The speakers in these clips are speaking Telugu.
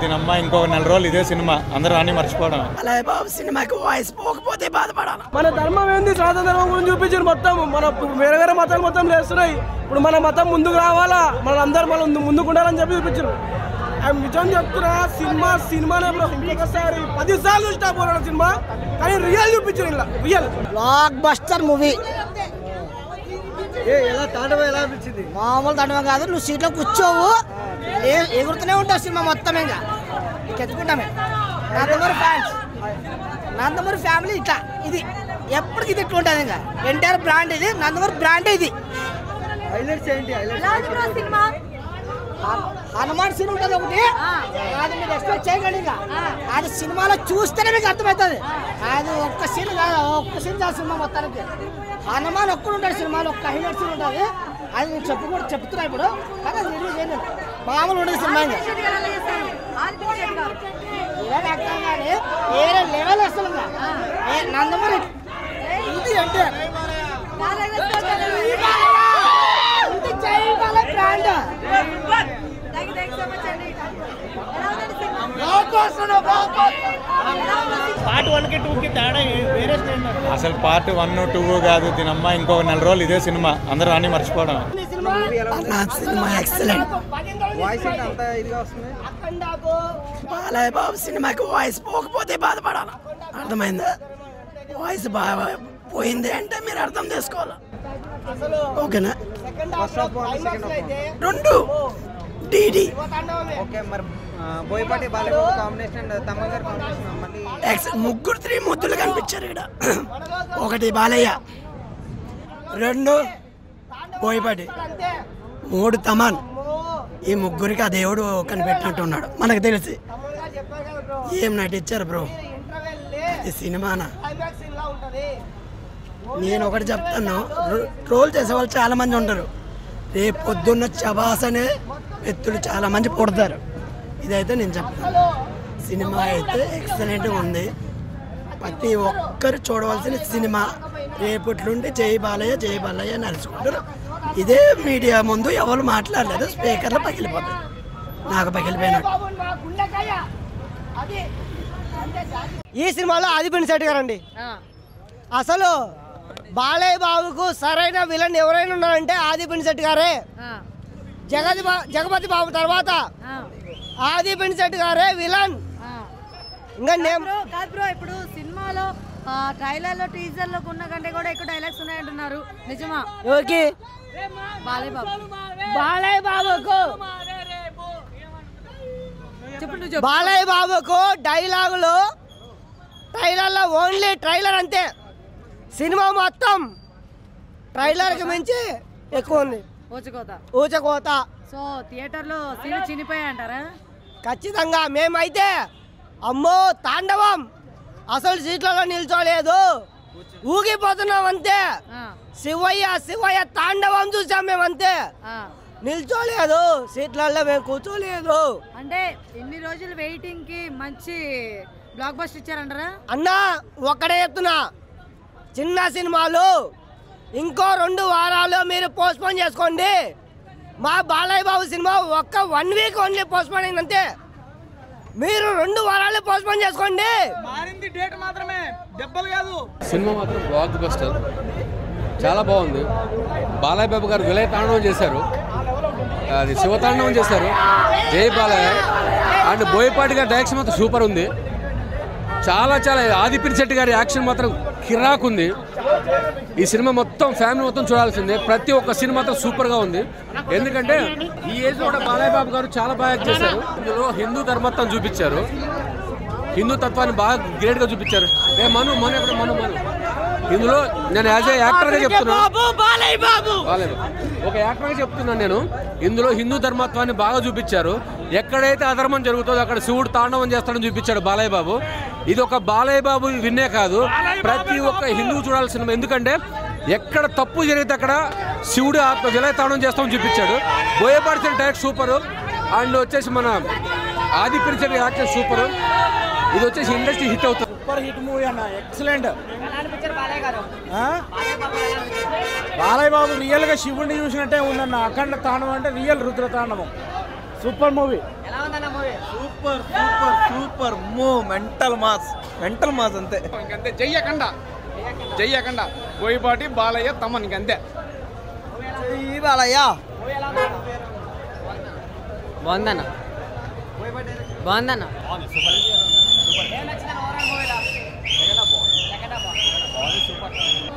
దీనమ్మ ఇంకొక 4 రోజులు ఇదే సినిమా అందరూ అన్ని మర్చిపోవడం. అలాగే బాబు సినిమాకి వాయిస్ పోకపోతే బాధపడాలి. మన ధర్మం ఏంది, స్వాతంత్ర ధర్మం గురించి చూపించారు. మొత్తం మన వేరే వేరే మతాలు మొత్తం లేస్తున్నాయి. ఇప్పుడు మన మతం ముందుకు రావాలా, మన అందరూ మన ముందుకు ఉండాలని చెప్పి చూపించారు. నిజం చెప్తున్నా, సినిమానే ఇంకొకసారి 10 సార్లు చూసినా పోరాడు సినిమా, కానీ రియల్ చూపించారు. ఇలా రియల్ బ్లాక్ బస్టర్ మూవీ. ఎలా అనిపించింది? మామూలు దండవం కాదు. నువ్వు సీట్లో కూర్చోవు, ఎగురుతూనే ఉంటావు సినిమా మొత్తం. ఇంకా ఎత్తుకుంటామే. నందమూరి ఫ్యామిలీ ఇట్లా, ఇది ఎప్పటికి ఇది ఇట్లా ఉంటుంది. ఇంకా ఎన్టీఆర్ బ్రాండ్ ఇది, నందమూరి బ్రాండ్ ఇది. హైలైట్స్ ఏంటి? హనుమాన్ సీన్ ఉంటుంది ఒకటి, అది మీరు ఎక్స్పెక్ట్ చేయగలి. అది సినిమాలో చూస్తేనే మీకు అర్థమవుతుంది. అది ఒక్క సీన్ కాదు, ఒక్క సీన్ కాదు సినిమా మొత్తానికి. హనుమాన్ ఒక్కడు ఉంటాడు సినిమాలో, ఒక్క హైలైట్ సీన్ ఉంటుంది. అది నేను చెప్తున్నా ఇప్పుడు, కానీ అది రిలీజ్ అయ్యింది మామూలు ఉండదు సినిమా. కానీ వేరే లెవెల్ అసలు నందమూరి ఇది అంటే బ్రాండ్. పార్ట్ 1 కి 2 కి తేడా వేరే. అసలు పార్ట్ 1, 2 కాదు దీనమ్మ ఇంకొక 4 రోజులు ఇదే సినిమా అందరూ అన్ని మర్చిపోవడం. Cinema excellent. బాలయ్య బాబు సినిమాకి వాయిస్ పోకపోతే బాధపడాలి. అర్థమైందా? వాయిస్ బాగా పోయింది అంటే మీరు అర్థం చేసుకోవాలి. ఓకేనా? 2 DD ముగ్గురు 3 ముద్దులు కనిపించారు ఇక్కడ. 1 బాలయ్య, 2 బోయపాటి, 3 తమన్. ఈ ముగ్గురికి ఆ దేవుడు కనిపెట్టినట్టు ఉన్నాడు మనకు తెలిసి. ఏం నటించారు బ్రో ఈ సినిమానా. నేను ఒకటి చెప్తాను, ట్రోల్ చేసే వాళ్ళు చాలా మంది ఉంటారు. రేపు పొద్దున్న చబాస్ అనే వ్యక్తులు చాలా మంది పుడతారు. ఇదైతే నేను చెప్తాను. సినిమా అయితే ఎక్సలెంట్గా ఉంది. ప్రతి ఒక్కరు చూడవలసిన సినిమా. రేపట్లుండి జై బాలయ్య నడుచుకుంటారు. ఇదే మీడియా ముందు ఎవరు మాట్లాడలేదు, స్పీకర్లు పగిలిపోతాయి. నాకు పగిలిపోయినట్టు. ఈ సినిమాలో ఆదిపినిశెట్టి శెట్టి గారండి. అసలు బాలయ్య బాబుకు సరైన విలన్ ఎవరైనా ఉన్నారంటే ఆదిపినిశెట్టి శెట్టి గారే. జగపతి బాబు తర్వాత ఆదిపినిశెట్టి శెట్టి గారే విలన్. ఇంకా ఇప్పుడు సినిమాలో ట్రైలర్ లో టీజర్ లో ఉన్న కంటే కూడా ఎక్కువ డైలాగ్స్ ఉన్నాయంటున్నారు, నిజమా? ఓకే. బాలయ్య బాబుకు డైలాగులు ట్రైలర్లో ఓన్లీ ట్రైలర్ అంతే. సినిమా మొత్తం ట్రైలర్కి మించి ఎక్కువ ఉంది. ఊచకోత. సో థియేటర్ లో సీన్ చినిపోయాయి అంటారా? ఖచ్చితంగా. మేమైతే అమ్మో తాండవం, అసలు సీట్లలో నిల్చోలేదు, ఊగిపోతున్నాం అంతే. శివయ్య తాండవం చూసాం మేమంతే. నిల్చోలేదు, సీట్లలో మేము కూర్చోలేదు. అంటే ఎన్ని రోజులు వెయిటింగ్ కి మంచి బ్లాక్ బస్టర్ ఇచ్చారంటారా? అన్నా ఒక్కడే చెప్తున్నా, చిన్న సినిమాలు ఇంకో 2 వారాలు మీరు పోస్ట్పోన్ చేసుకోండి. మా Balayya Babu cinema 1 week only postpone అయిందంతే. మీరు 2 వారాలు పోస్ట్పోన్ చేసుకోండి. మారింది డేట్ మాత్రమే, దెబ్బలు కాదు. సినిమా మాత్రం బ్లాక్ బస్టర్, చాలా బాగుంది. బాలయ్య బాబు గారు విలయ తాండవం చేశారు, అది శివతాండవం చేశారు. జై బాలయ్య. అండ్ బోయపాటి గారి డైరెక్షన్ మాత్రం సూపర్ ఉంది. చాలా ఆదిపినిశెట్టి శెట్టి గారి యాక్షన్ మాత్రం కిరాక్ ఉంది. ఈ సినిమా మొత్తం ఫ్యామిలీ మొత్తం చూడాల్సిందే. ప్రతి ఒక్క సినిమా మాత్రం సూపర్గా ఉంది. ఎందుకంటే ఈ ఏజ్ కూడా బాలయ్య బాబు గారు చాలా బాగా యాక్ట్ చేశారు. ఇందులో హిందూ ధర్మత్వం చూపించారు, హిందూ తత్వాన్ని బాగా గ్రేట్గా చూపించారు. మను ఇందులో నేను యాజ్ ఏ యాక్టర్గా చెప్తున్నాను, ఒక యాక్టర్గా చెప్తున్నాను నేను. ఇందులో హిందూ ధర్మత్వాన్ని బాగా చూపించారు. ఎక్కడైతే అధర్మం జరుగుతుందో అక్కడ శివుడు తాండవం చేస్తాడని చూపించాడు బాలయ్య బాబు. ఇది ఒక బాలయ్య బాబు విన్నే కాదు, ప్రతి ఒక్క హిందూ చూడాల్సిన. ఎందుకంటే ఎక్కడ తప్పు జరిగితే అక్కడ శివుడు విలయ తాండవం చేస్తామని చూపించాడు. Boyapati direct super. అండ్ వచ్చేసి మన ఆదిపినిశెట్టి శెట్టి యాక్షన్ సూపరు. ఇది వచ్చేసి ఇండస్ట్రీ హిట్ అవుతుంది. సూపర్ హిట్ మూవీ అన్న, ఎక్సలెంట్. బాలయ్య బాబు రియల్ గా శివుడిని చూసినట్టే ఉందన్న. అఖండ తాండవం అంటే రియల్ రుద్ర తాండవం. Super movie. Super super super mental mass అంతే. ఇంకంతే జయ్యకండ బోయపాటి బాలయ్య తమన్ ఇంకంతే. బాలయ్య బాగుందన్న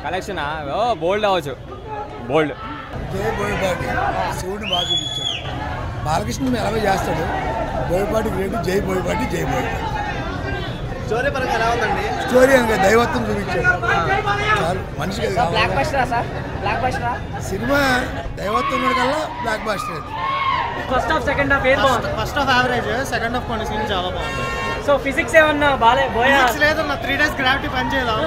కలెక్షన్ బోల్డ్ అవ్వచ్చు. బోల్డ్ జై బోయపాటి శివుడిని బాగా చూపించాడు. బాలకృష్ణ ఎలాగో చేస్తాడు. బోయపాటి గ్రేట్. జై బోయపాటి. స్టోరీ పరంగా ఎలా ఉందండి? స్టోరీ అనగా దైవత్వం చూపించాడు. చాలు మనిషికి అది కావాలి. సినిమా దైవత్వం కల్లా బ్లాక్ బాస్టర్ అది. ఫస్ట్ హాఫ్ సెకండ్ హాఫ్ ఏం బాగుంది? First half average, second half కొన్ని సీన్ చాలా బాగుంది. సో ఫిజిక్స్ ఏమన్నా బాలే బోయా లేదు, 3 days గ్రావిటీ పని చేయలేదు.